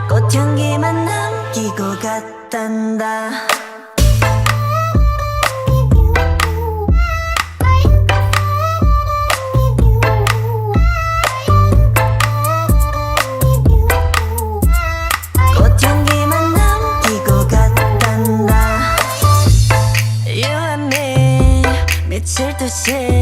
꽃향기만 남기고 갔단다. 꽃향기만 남기고 갔단다. You and me 미칠 듯이